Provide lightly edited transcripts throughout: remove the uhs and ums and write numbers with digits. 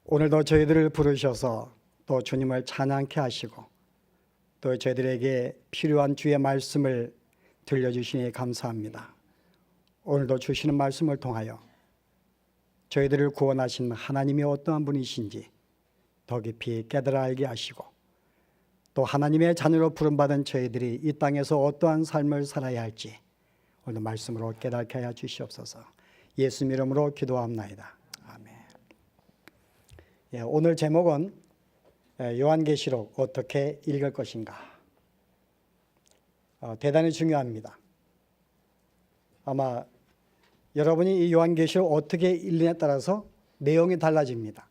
오늘도 저희들을 부르셔서 또 주님을 찬양케 하시고 또 저희들에게 필요한 주의 말씀을 들려주시니 감사합니다. 오늘도 주시는 말씀을 통하여 저희들을 구원하신 하나님이 어떠한 분이신지 더 깊이 깨달아 알게 하시고 또 하나님의 자녀로 부름받은 저희들이 이 땅에서 어떠한 삶을 살아야 할지 오늘 말씀으로 깨닫게 하여 주시옵소서. 예수 이름으로 기도합나이다. 아멘. 오늘 제목은 요한계시록 어떻게 읽을 것인가. 대단히 중요합니다. 아마 여러분이 이 요한계시록 어떻게 읽느냐에 따라서 내용이 달라집니다.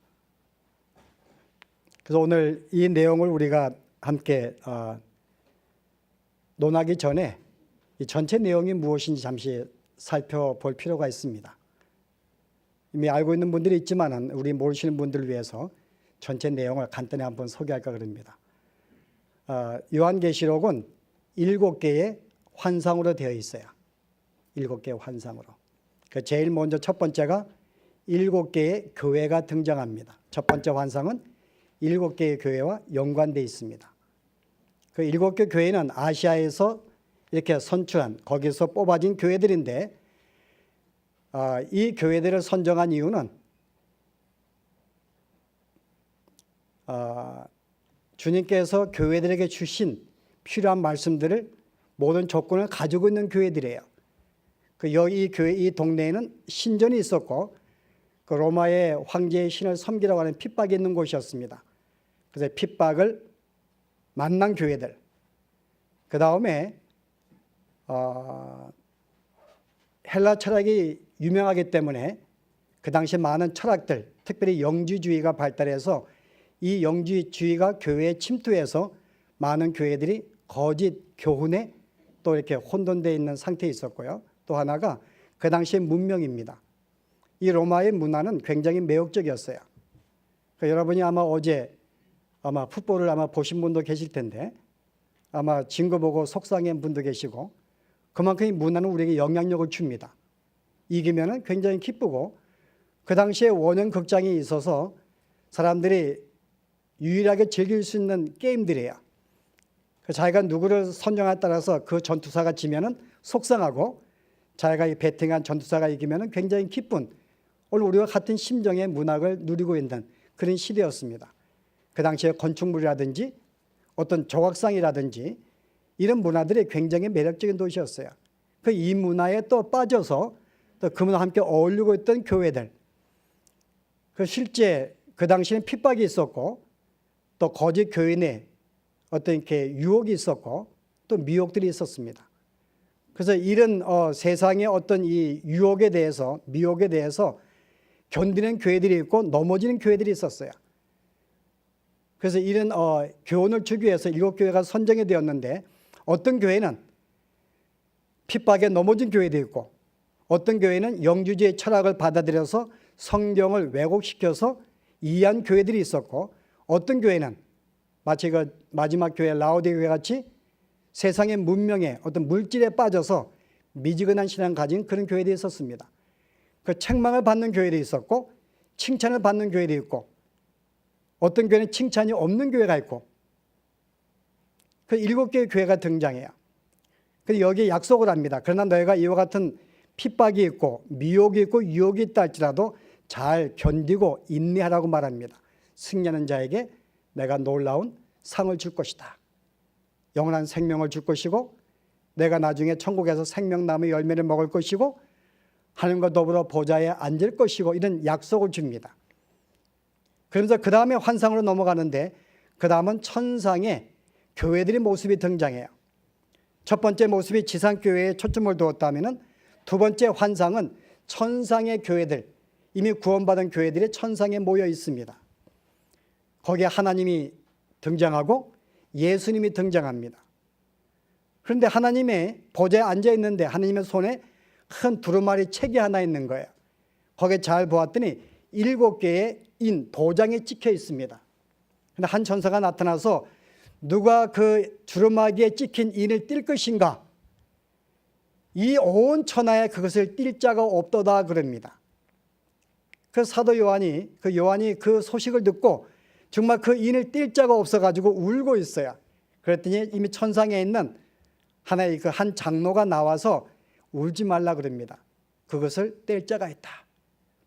그래서 오늘 이 내용을 우리가 함께 논하기 전에 이 전체 내용이 무엇인지 잠시 살펴볼 필요가 있습니다. 이미 알고 있는 분들이 있지만 우리 모르시는 분들을 위해서 전체 내용을 간단히 한번 소개할까 그럽니다. 요한계시록은 7개의 환상으로 되어 있어요. 7개의 환상으로. 제일 먼저 첫 번째가 7개의 교회가 등장합니다. 첫 번째 환상은 7개의 교회와 연관되어 있습니다. 그 7개 교회는 아시아에서 이렇게 선출한 거기서 뽑아진 교회들인데 이 교회들을 선정한 이유는 주님께서 교회들에게 주신 필요한 말씀들을 모든 조건을 가지고 있는 교회들이에요. 이 교회 이 동네에는 신전이 있었고 그 로마의 황제의 신을 섬기라고 하는 핍박이 있는 곳이었습니다. 그래서 핍박을 만난 교회들. 그 다음에 헬라 철학이 유명하기 때문에 그 당시 많은 철학들, 특별히 영주주의가 발달해서 이 영주주의가 교회에 침투해서 많은 교회들이 거짓 교훈에 또 이렇게 혼돈되어 있는 상태에 있었고요. 또 하나가 그 당시의 문명입니다. 이 로마의 문화는 굉장히 매혹적이었어요. 여러분이 아마 어제 풋볼을 보신 분도 계실 텐데 아마 진 거 보고 속상한 분도 계시고 그만큼 이 문화는 우리에게 영향력을 줍니다. 이기면은 굉장히 기쁘고 그 당시에 원형 극장이 있어서 사람들이 유일하게 즐길 수 있는 게임들이에요. 자기가 누구를 선정에 따라서 그 전투사가 지면은 속상하고 자기가 배팅한 전투사가 이기면은 굉장히 기쁜 오늘 우리와 같은 심정의 문학을 누리고 있는 그런 시대였습니다. 그 당시에 건축물이라든지 어떤 조각상이라든지 이런 문화들이 굉장히 매력적인 도시였어요. 이 문화에 또 빠져서 또 그 문화와 함께 어울리고 있던 교회들. 실제 그 당시에는 핍박이 있었고 또 거짓 교인의 어떤 이렇게 유혹이 있었고 또 미혹들이 있었습니다. 그래서 이런 세상의 어떤 이 유혹에 대해서 미혹에 대해서 견디는 교회들이 있고 넘어지는 교회들이 있었어요. 그래서 이런 교훈을 주기 위해서 7교회가 선정이 되었는데 어떤 교회는 핍박에 넘어진 교회도 있고 어떤 교회는 영주주의 철학을 받아들여서 성경을 왜곡시켜서 이해한 교회들이 있었고 어떤 교회는 마치 그 마지막 교회 라오디게 교회 같이 세상의 문명에 어떤 물질에 빠져서 미지근한 신앙을 가진 그런 교회들이 있었습니다. 책망을 받는 교회도 있었고 칭찬을 받는 교회도 있고 어떤 교회는 칭찬이 없는 교회가 있고 7개의 교회가 등장해요. 그래서 여기에 약속을 합니다. 그러나 너희가 이와 같은 핍박이 있고 미혹이 있고 유혹이 있다 할지라도 잘 견디고 인내하라고 말합니다. 승리하는 자에게 내가 놀라운 상을 줄 것이다. 영원한 생명을 줄 것이고 내가 나중에 천국에서 생명나무 열매를 먹을 것이고 하나님과 더불어 보좌에 앉을 것이고 이런 약속을 줍니다. 그러면서 그 다음에 환상으로 넘어가는데 그 다음은 천상의 교회들의 모습이 등장해요. 첫 번째 모습이 지상교회에 초점을 두었다면 두 번째 환상은 천상의 교회들, 이미 구원받은 교회들이 천상에 모여 있습니다. 거기에 하나님이 등장하고 예수님이 등장합니다. 그런데 하나님의 보좌에 앉아 있는데 하나님의 손에 큰 두루마리 책이 하나 있는 거예요. 거기에 잘 보았더니 7개의 인, 도장이 찍혀 있습니다. 그런데 한 천사가 나타나서 누가 그 두루마기에 찍힌 인을 띨 것인가? 이 온 천하에 그것을 띨 자가 없도다 그럽니다. 그 사도 요한이 그 소식을 듣고 정말 그 인을 뗄 자가 없어가지고 울고 있어요. 그랬더니 이미 천상에 있는 하나의 그 한 장로가 나와서 울지 말라 그럽니다. 그것을 뗄 자가 있다.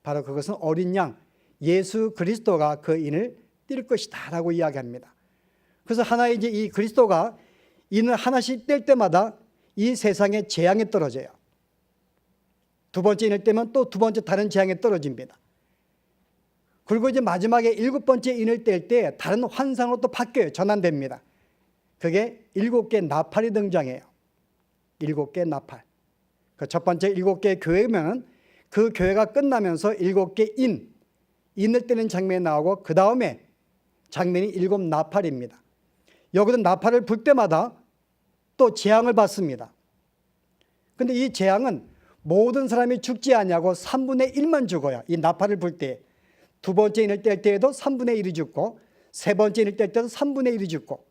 바로 그것은 어린 양 예수 그리스도가 그 인을 뗄 것이다 라고 이야기합니다. 그래서 하나의 이제 이 그리스도가 인을 하나씩 뗄 때마다 이 세상에 재앙이 떨어져요. 두 번째 인을 떼면 또 두 번째 다른 재앙이 떨어집니다. 그리고 이제 마지막에 일곱 번째 인을 뗄 때 다른 환상으로 또 바뀌어요. 전환됩니다. 그게 7개 나팔이 등장해요. 7개 나팔. 그 첫 번째 7개의 교회면 그 교회가 끝나면서 7개 인을 떼는 장면이 나오고 그 다음에 장면이 7 나팔입니다. 여기도 나팔을 불 때마다 또 재앙을 받습니다. 근데 이 재앙은 모든 사람이 죽지 않냐고 3분의 1만 죽어요. 이 나팔을 불 때. 두 번째 인을 뗄 때에도 3분의 1이 죽고 세 번째 인을 뗄 때도 3분의 1이 죽고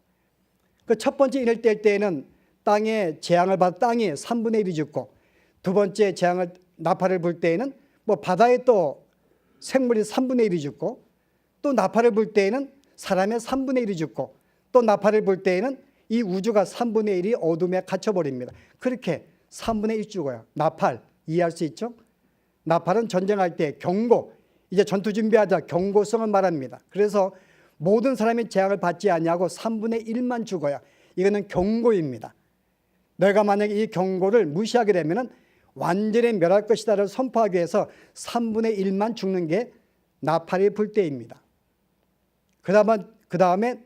그 첫 번째 인을 뗄 때에는 땅에 재앙을 받아 땅이 3분의 1이 죽고 두 번째 재앙을 나팔을 불 때에는 뭐 바다에 또 생물이 3분의 1이 죽고 또 나팔을 불 때에는 사람의 3분의 1이 죽고 또 나팔을 불 때에는 이 우주가 3분의 1이 어둠에 갇혀버립니다. 그렇게 3분의 1 죽어요. 나팔 이해할 수 있죠? 나팔은 전쟁할 때 경고, 이제 전투 준비하자 경고성을 말합니다. 그래서 모든 사람이 재앙을 받지 않냐고 3분의 1만 죽어요. 이거는 경고입니다. 내가 만약에 이 경고를 무시하게 되면 완전히 멸할 것이다를 선포하기 위해서 3분의 1만 죽는 게 나팔이 불 때입니다. 그 다음에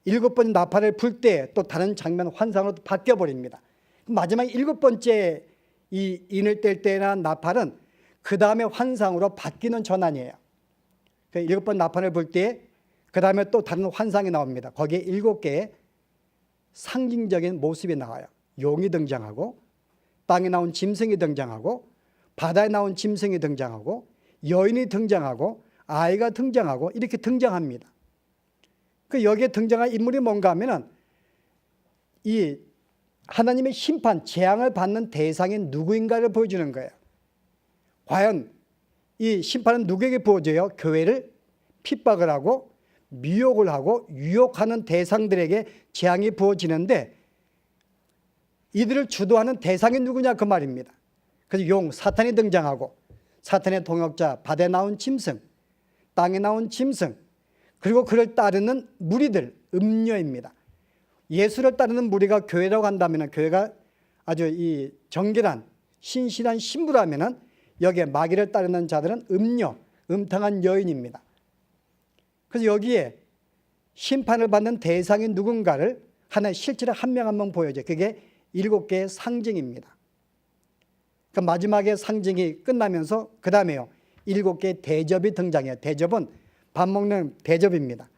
7번째 나팔을 불 때 또 다른 장면 환상으로 바뀌어버립니다. 마지막 7번째 이 인을 뗄 때나 나팔은 그 다음에 환상으로 바뀌는 전환이에요. 7번 나팔을 불 때 그 다음에 또 다른 환상이 나옵니다. 거기에 7개의 상징적인 모습이 나와요. 용이 등장하고 땅에 나온 짐승이 등장하고 바다에 나온 짐승이 등장하고 여인이 등장하고 아이가 등장하고 이렇게 등장합니다. 그 여기에 등장한 인물이 뭔가 하면은 이 하나님의 심판, 재앙을 받는 대상이 누구인가를 보여주는 거예요. 과연 이 심판은 누구에게 부어져요? 교회를 핍박을 하고 미혹을 하고 유혹하는 대상들에게 재앙이 부어지는데 이들을 주도하는 대상이 누구냐 그 말입니다. 그래서 용, 사탄이 등장하고 사탄의 동역자, 바다에 나온 짐승, 땅에 나온 짐승, 그리고 그를 따르는 무리들, 음녀입니다. 예수를 따르는 무리가 교회라고 한다면 교회가 아주 이 정결한 신실한 신부라면 여기에 마귀를 따르는 자들은 음녀, 음탕한 여인입니다. 그래서 여기에 심판을 받는 대상이 누군가를 하나의 실체를 한 명 한 명 보여줘요. 그게 7개의 상징입니다. 그러니까 마지막에 상징이 끝나면서 그 다음에요 7개의 대접이 등장해요. 대접은 밥 먹는 대접입니다.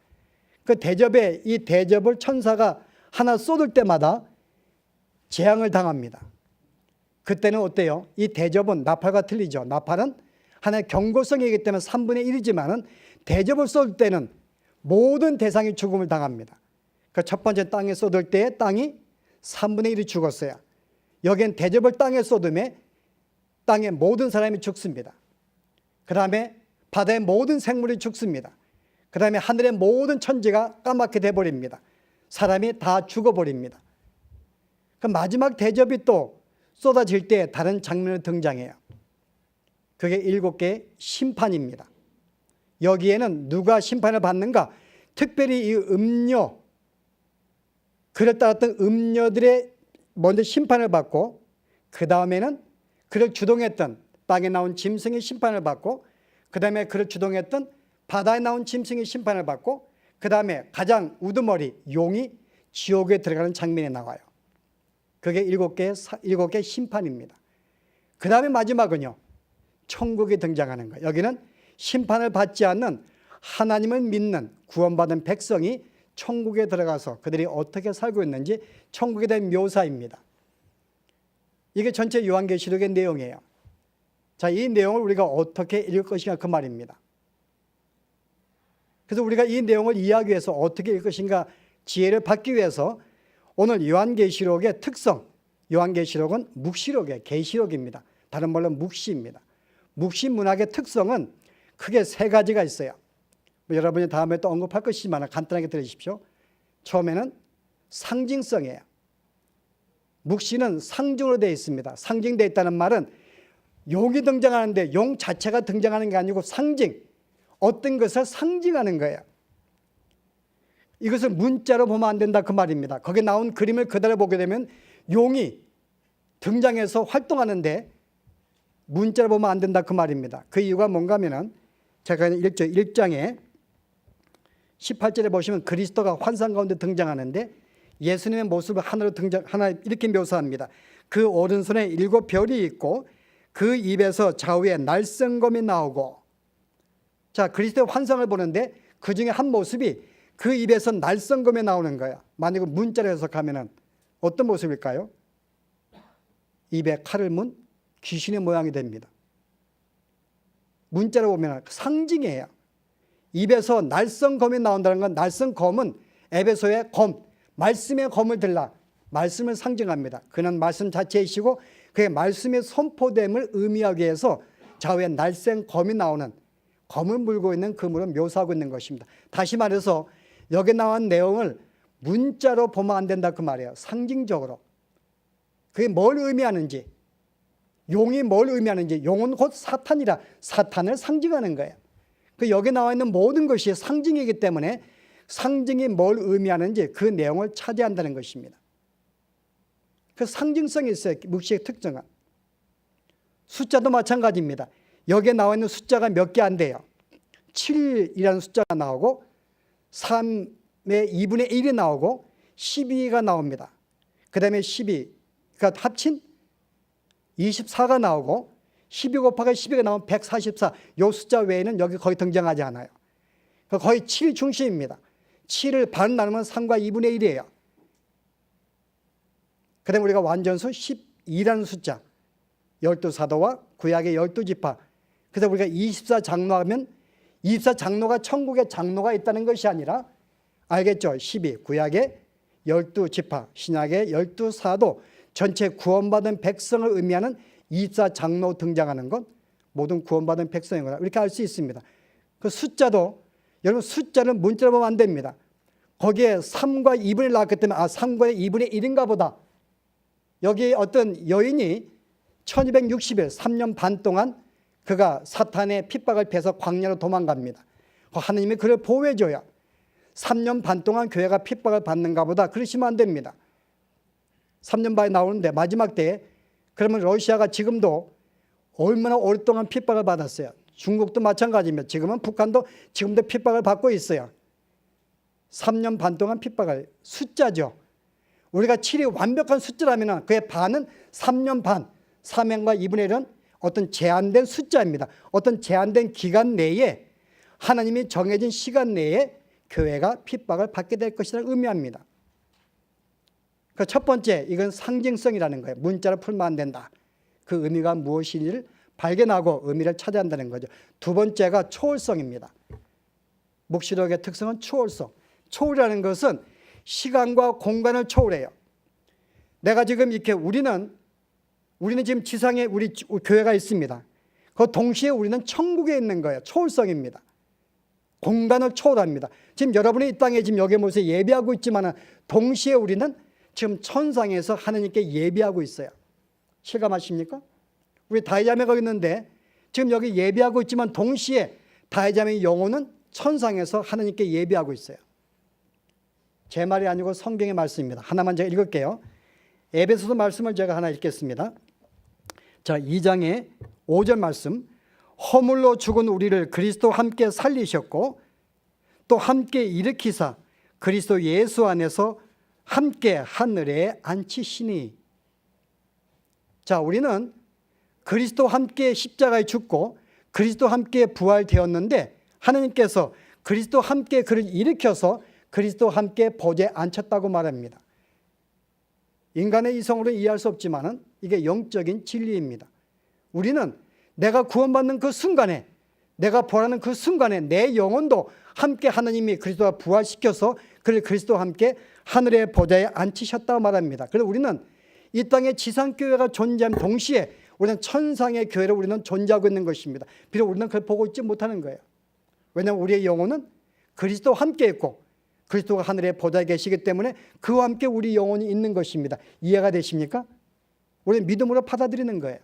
그 대접에 이 대접을 천사가 하나 쏟을 때마다 재앙을 당합니다. 그때는 어때요? 이 대접은 나팔과 틀리죠. 나팔은 하나의 경고성이기 때문에 3분의 1이지만은 대접을 쏟을 때는 모든 대상이 죽음을 당합니다. 그 첫 번째 땅에 쏟을 때 땅이 3분의 1이 죽었어요. 여기엔 대접을 땅에 쏟음에 땅의 모든 사람이 죽습니다. 그 다음에 바다의 모든 생물이 죽습니다. 그 다음에 하늘의 모든 천지가 까맣게 돼버립니다. 사람이 다 죽어버립니다. 그 마지막 대접이 또 쏟아질 때 다른 장면이 등장해요. 그게 7개의 심판입니다. 여기에는 누가 심판을 받는가? 특별히 이 음녀, 그를 따랐던 음녀들의 먼저 심판을 받고 그 다음에는 그를 주동했던 땅에 나온 짐승이 심판을 받고 그 다음에 그를 주동했던 바다에 나온 짐승이 심판을 받고 그 다음에 가장 우두머리 용이 지옥에 들어가는 장면이 나와요. 그게 7개 심판입니다. 그 다음에 마지막은요 천국이 등장하는 거예요. 여기는 심판을 받지 않는 하나님을 믿는 구원받은 백성이 천국에 들어가서 그들이 어떻게 살고 있는지 천국에 대한 묘사입니다. 이게 전체 요한계시록의 내용이에요. 자, 이 내용을 우리가 어떻게 읽을 것인가 그 말입니다. 그래서 우리가 이 내용을 이해하기 위해서 어떻게 읽을 것인가 지혜를 받기 위해서 오늘 요한계시록의 특성, 요한계시록은 묵시록이에요. 계시록입니다. 다른 말로 묵시입니다. 묵시 문학의 특성은 크게 세 가지가 있어요. 여러분이 다음에 또 언급할 것이지만 간단하게 들으십시오. 처음에는 상징성이에요. 묵시는 상징으로 되어 있습니다. 상징되어 있다는 말은 용이 등장하는데 용 자체가 등장하는 게 아니고 상징, 어떤 것을 상징하는 거예요. 이것을 문자로 보면 안 된다 그 말입니다. 거기에 나온 그림을 그대로 보게 되면 용이 등장해서 활동하는데 문자로 보면 안 된다 그 말입니다. 그 이유가 뭔가 하면은 제가 1장에 18절에 보시면 그리스도가 환상 가운데 등장하는데 예수님의 모습을 하나 이렇게 묘사합니다. 그 오른손에 7 별이 있고 그 입에서 좌우에 날성검이 나오고, 자, 그리스도의 환상을 보는데 그 중에 한 모습이 그 입에서 날성검이 나오는 거야. 만약에 문자로 해석하면 어떤 모습일까요? 입에 칼을 문 귀신의 모양이 됩니다. 문자로 보면 상징이에요. 입에서 날성검이 나온다는 건, 날성검은 에베소의 검, 말씀의 검을 들라, 말씀을 상징합니다. 그는 말씀 자체이시고 그의 말씀의 선포됨을 의미하기 위해서 좌우에 날성검이 나오는, 검을 물고 있는 금으로 묘사하고 있는 것입니다. 다시 말해서 여기 나온 내용을 문자로 보면 안 된다 그 말이에요. 상징적으로. 그게 뭘 의미하는지, 용이 뭘 의미하는지, 용은 곧 사탄이라 사탄을 상징하는 거예요. 그 여기 나와 있는 모든 것이 상징이기 때문에 상징이 뭘 의미하는지 그 내용을 차지한다는 것입니다. 그 상징성이 있어요. 묵시의 특징은. 숫자도 마찬가지입니다. 여기에 나와 있는 숫자가 몇 개 안 돼요. 7이라는 숫자가 나오고 3의 2분의 1이 나오고 12가 나옵니다. 그 다음에 12가 합친 24가 나오고 12 곱하기 12가 나오면 144. 이 숫자 외에는 여기 거의 등장하지 않아요. 거의 7 중심입니다. 7을 반 나누면 3과 2분의 1이에요. 그 다음에 우리가 완전수 12라는 숫자, 12사도와 구약의 12지파. 그래서 우리가 24장로하면 24장로가 천국에 장로가 있다는 것이 아니라, 알겠죠? 12, 구약의 12지파, 신약의 12사도, 전체 구원받은 백성을 의미하는 24장로 등장하는 건 모든 구원받은 백성이구나, 이렇게 알 수 있습니다. 그 숫자도, 여러분 숫자는 문자로 보면 안 됩니다. 거기에 3과 2분의 1 나왔기 때문에 3과 2분의 1인가 보다. 여기 어떤 여인이 1260일 3년 반 동안 그가 사탄의 핍박을 패서 광야로 도망갑니다. 하나님이 그를 보호해줘야 3년 반 동안 교회가 핍박을 받는가 보다, 그러시면 안 됩니다. 3년 반이 나오는데 마지막 때에, 그러면 러시아가 지금도 얼마나 오랫동안 핍박을 받았어요. 중국도 마찬가지입니다. 지금은 북한도 지금도 핍박을 받고 있어요. 3년 반 동안 핍박을, 숫자죠. 우리가 7이 완벽한 숫자라면 그의 반은 3년 반, 3년과 2분의 1은 어떤 제한된 숫자입니다. 어떤 제한된 기간 내에, 하나님이 정해진 시간 내에 교회가 핍박을 받게 될 것이라는 의미합니다. 그 첫 번째, 이건 상징성이라는 거예요. 문자로 풀면 안 된다. 그 의미가 무엇인지를 발견하고 의미를 찾아야 한다는 거죠. 두 번째가 초월성입니다. 묵시록의 특성은 초월성. 초월이라는 것은 시간과 공간을 초월해요. 내가 지금 이렇게 우리는 지금 지상에 우리 교회가 있습니다. 그 동시에 우리는 천국에 있는 거예요. 초월성입니다. 공간을 초월합니다. 지금 여러분이 이 땅에 지금 여기 모여서 예배하고 있지만 동시에 우리는 지금 천상에서 하나님께 예배하고 있어요. 실감하십니까? 우리 다이자매 거기 있는데 지금 여기 예배하고 있지만 동시에 다이자매의 영혼은 천상에서 하나님께 예배하고 있어요. 제 말이 아니고 성경의 말씀입니다. 하나만 제가 읽을게요. 에베소서 말씀을 제가 하나 읽겠습니다. 자, 2장의 5절 말씀. 허물로 죽은 우리를 그리스도와 함께 살리셨고 또 함께 일으키사 그리스도 예수 안에서 함께 하늘에 앉히시니. 자, 우리는 그리스도와 함께 십자가에 죽고 그리스도와 함께 부활되었는데 하나님께서 그리스도와 함께 그를 일으켜서 그리스도와 함께 보좌에 앉혔다고 말합니다. 인간의 이성으로 이해할 수 없지만 이게 영적인 진리입니다. 우리는 내가 구원받는 그 순간에, 내가 부활하는 그 순간에 내 영혼도 함께 하나님이 그리스도와 부활시켜서 그를 그리스도와 함께 하늘의 보좌에 앉히셨다고 말합니다. 그래서 우리는 이 땅에 지상교회가 존재한 동시에 우리는 천상의 교회로 우리는 존재하고 있는 것입니다. 비록 우리는 그걸 보고 있지 못하는 거예요. 왜냐하면 우리의 영혼은 그리스도와 함께 있고 그리스도가 하늘의 보좌에 계시기 때문에 그와 함께 우리 영혼이 있는 것입니다. 이해가 되십니까? 우리는 믿음으로 받아들이는 거예요.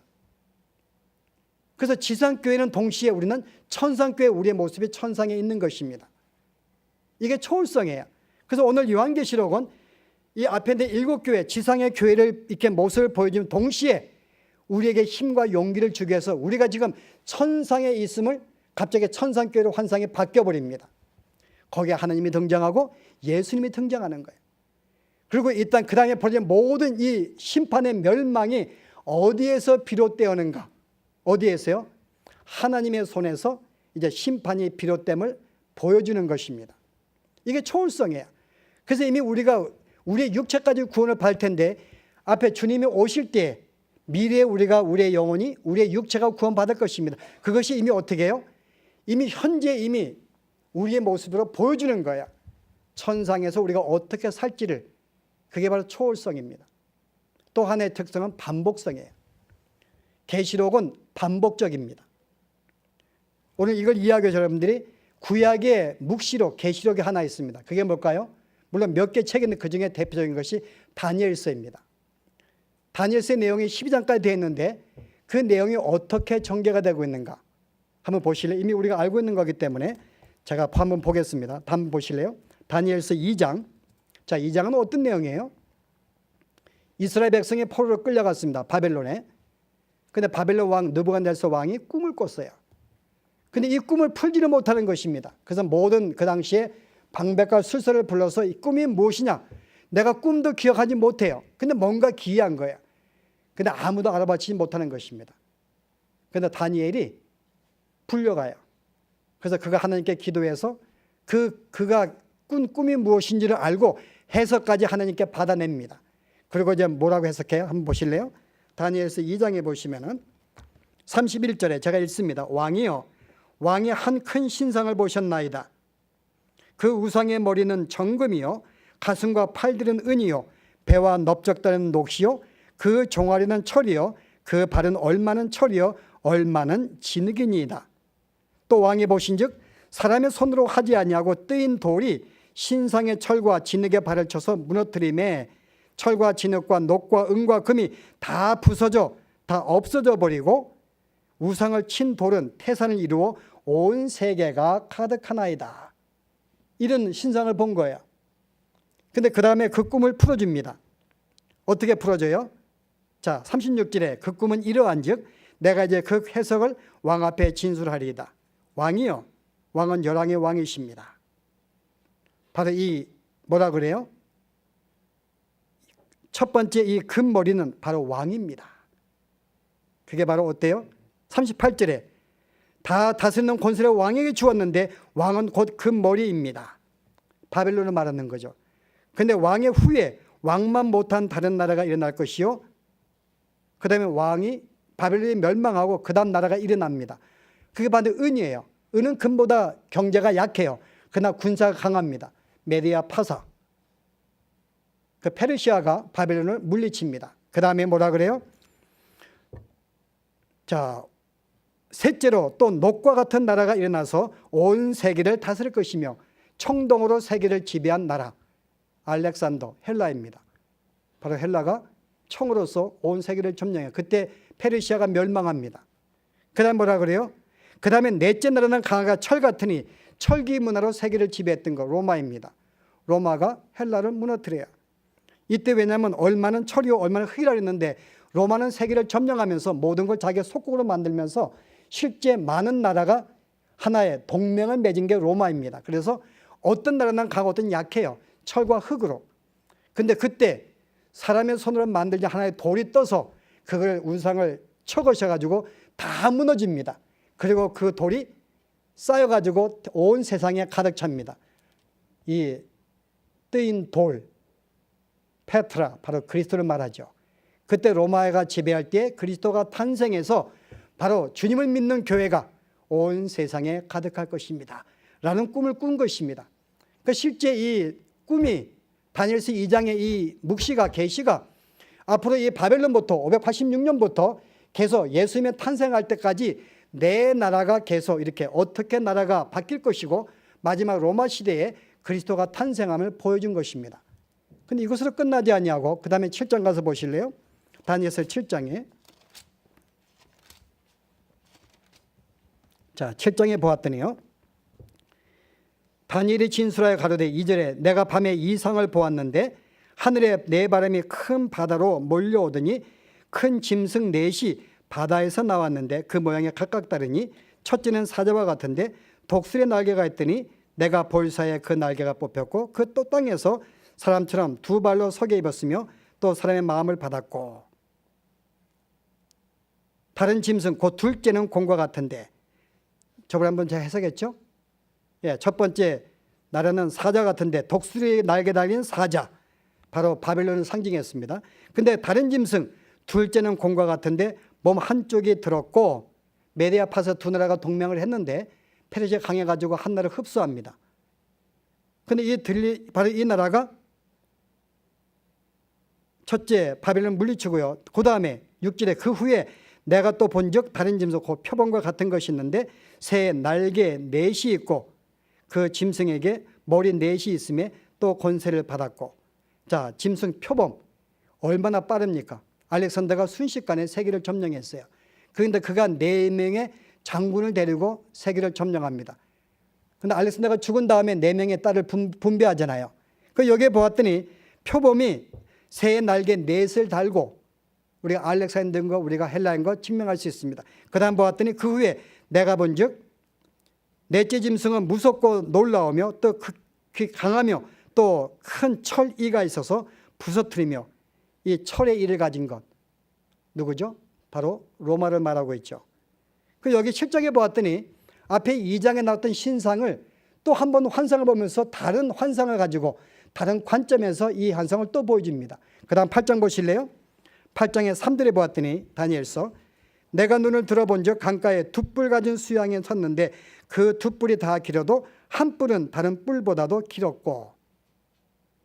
그래서 지상교회는 동시에 우리는 천상교회, 우리의 모습이 천상에 있는 것입니다. 이게 초월성이에요. 그래서 오늘 요한계시록은 이 앞에 있는 7교회, 지상의 교회를 이렇게 모습을 보여주면 동시에 우리에게 힘과 용기를 주기 위해서 우리가 지금 천상에 있음을 갑자기 천상교회로 환상이 바뀌어버립니다. 거기에 하나님이 등장하고 예수님이 등장하는 거예요. 그리고 일단 그 다음에 벌어진 모든 이 심판의 멸망이 어디에서 비롯되었는가? 어디에서요? 하나님의 손에서 이제 심판이 비롯됨을 보여주는 것입니다. 이게 초월성이에요. 그래서 이미 우리가 우리의 육체까지 구원을 받을 텐데 앞에 주님이 오실 때 미래에 우리의 영혼이 우리의 육체가 구원받을 것입니다. 그것이 이미 어떻게 해요? 이미 현재 이미 우리의 모습으로 보여주는 거야. 천상에서 우리가 어떻게 살지를. 그게 바로 초월성입니다. 또 하나의 특성은 반복성이에요. 계시록은 반복적입니다. 오늘 이걸 이해하기 위해서 여러분들이 구약의 묵시록, 계시록이 하나 있습니다. 그게 뭘까요? 물론 몇 개 책인데 그중에 대표적인 것이 다니엘서입니다. 다니엘서의 내용이 12장까지 되어 있는데 그 내용이 어떻게 전개가 되고 있는가 한번 보실래요? 이미 우리가 알고 있는 거기 때문에 제가 한번 보겠습니다. 한번 보실래요? 다니엘서 2장. 자, 2장은 어떤 내용이에요? 이스라엘 백성이 포로로 끌려갔습니다. 바벨론에. 근데 바벨론 왕 느부갓네살 왕이 꿈을 꿨어요. 근데 이 꿈을 풀지를 못하는 것입니다. 그래서 모든 그 당시에 방백과 술사를 불러서 이 꿈이 무엇이냐? 내가 꿈도 기억하지 못해요. 근데 뭔가 기이한 거예요. 근데 아무도 알아맞히지 못하는 것입니다. 근데 다니엘이 풀려가요. 그래서 그가 하나님께 기도해서 그가 꾼 꿈이 무엇인지를 알고 해석까지 하나님께 받아냅니다. 그리고 이제 뭐라고 해석해요? 한번 보실래요? 다니엘서 2장에 보시면은 31절에 제가 읽습니다. 왕이여, 왕이 한 큰 신상을 보셨나이다. 그 우상의 머리는 정금이요, 가슴과 팔들은 은이요, 배와 넓적다는 녹시요, 그 종아리는 철이요, 그 발은 얼마는 철이요, 얼마는 진흙이니이다. 또 왕이 보신즉 사람의 손으로 하지 아니하고 뜨인 돌이 신상의 철과 진흙의 발을 쳐서 무너뜨림에 철과 진흙과 녹과 은과 금이 다 부서져 다 없어져 버리고 우상을 친 돌은 태산을 이루어 온 세계가 가득하나이다. 이런 신상을 본 거예요. 근데 그 다음에 그 꿈을 풀어줍니다. 어떻게 풀어줘요? 자, 36절에 그 꿈은 이러한즉 내가 이제 그 해석을 왕 앞에 진술하리이다. 왕이요, 왕은 열왕의 왕이십니다. 바로 이 뭐라 그래요? 첫 번째 이 금머리는 바로 왕입니다. 그게 바로 어때요? 38절에 다 다스리는 권세를 왕에게 주었는데 왕은 곧 금머리입니다. 바벨론을 말하는 거죠. 그런데 왕의 후에 왕만 못한 다른 나라가 일어날 것이요, 그 다음에 왕이 바벨론이 멸망하고 그 다음 나라가 일어납니다. 그게 바로 은이에요. 은은 금보다 경제가 약해요. 그러나 군사가 강합니다. 메디아 파사. 그 페르시아가 바벨론을 물리칩니다. 그 다음에 뭐라 그래요? 자, 셋째로 또 녹과 같은 나라가 일어나서 온 세계를 다스릴 것이며 청동으로 세계를 지배한 나라, 알렉산더, 헬라입니다. 바로 헬라가 청으로서 온 세계를 점령해요. 그때 페르시아가 멸망합니다. 그 다음에 뭐라 그래요? 그 다음에 넷째 나라는 강화가 철 같으니 철기 문화로 세계를 지배했던 거, 로마입니다. 로마가 헬라를 무너뜨려요. 이때 왜냐하면 얼마는 철이요 얼마는 흙이라 했는데 로마는 세계를 점령하면서 모든 걸 자기의 속국으로 만들면서 실제 많은 나라가 하나의 동맹을 맺은 게 로마입니다. 그래서 어떤 나라는 강하고 어떤 약해요. 철과 흙으로. 근데 그때 사람의 손으로 만들지 하나의 돌이 떠서 그걸 우상을 쳐거셔가지고 다 무너집니다. 그리고 그 돌이 쌓여가지고 온 세상에 가득 찹니다. 이 뜨인 돌, 페트라, 바로 그리스도를 말하죠. 그때 로마가 지배할 때 그리스도가 탄생해서 바로 주님을 믿는 교회가 온 세상에 가득할 것입니다. 라는 꿈을 꾼 것입니다. 그러니까 실제 이 꿈이 다니엘서 2장의 이 묵시가, 계시가 앞으로 이 바벨론부터 586년부터 계속 예수님의 탄생할 때까지 내 나라가 계속 이렇게 어떻게 나라가 바뀔 것이고 마지막 로마 시대에 그리스도가 탄생함을 보여준 것입니다. 근데 이것으로 끝나지 아니하고 그 다음에 7장 가서 보실래요? 다니엘서 7장에. 자, 7장에 보았더니요. 다니엘이 진술하여 가로되 2절에 내가 밤에 이상을 보았는데 하늘에 네 바람이 큰 바다로 몰려오더니 큰 짐승 넷이 바다에서 나왔는데 그 모양이 각각 다르니 첫째는 사자와 같은데 독수리의 날개가 있더니 내가 볼 사이에 그 날개가 뽑혔고 그 또 땅에서 사람처럼 두 발로 서게 입었으며 또 사람의 마음을 받았고 다른 짐승 곧 둘째는 곰과 같은데 저번에 한번 제가 해석했죠? 예, 첫 번째 나라는 사자 같은데 독수리 날개 달린 사자 바로 바벨론을 상징했습니다. 근데 다른 짐승 둘째는 곰과 같은데 몸 한쪽이 들었고 메디아 파서 두 나라가 동맹을 했는데 페르시아 강해가지고 한 나라를 흡수합니다. 근데 바로 이 나라가 첫째 바벨론 물리치고요. 그 다음에 6절에 그 후에 내가 또 본즉 다른 짐승 곧 표범과 같은 것이 있는데 새 날개 넷이 있고 그 짐승에게 머리 넷이 있음에 또 권세를 받았고 자 짐승 표범 얼마나 빠릅니까? 알렉산더가 순식간에 세계를 점령했어요. 그런데 그가 4명의 장군을 데리고 세계를 점령합니다. 그런데 알렉산더가 죽은 다음에 4명의 딸을 분배하잖아요. 그 여기에 보았더니 표범이 새 날개 넷을 달고 우리가 알렉산더인 거 우리가 헬라인 거 증명할 수 있습니다. 그 다음 보았더니 그 후에 내가 본즉 넷째 짐승은 무섭고 놀라우며 또 극히 강하며 또 큰 철이가 있어서 부서뜨리며 이 철의 이를 가진 것 누구죠? 바로 로마를 말하고 있죠. 그 여기 7장에 보았더니 앞에 2장에 나왔던 신상을 또 한 번 환상을 보면서 다른 환상을 가지고 다른 관점에서 이 환상을 또 보여줍니다. 그 다음 8장 보실래요? 8장에 3절에 보았더니 다니엘서 내가 눈을 들어본 적 강가에 두 뿔 가진 수양이 섰는데 그 두 뿔이 다 길어도 한 뿔은 다른 뿔보다도 길었고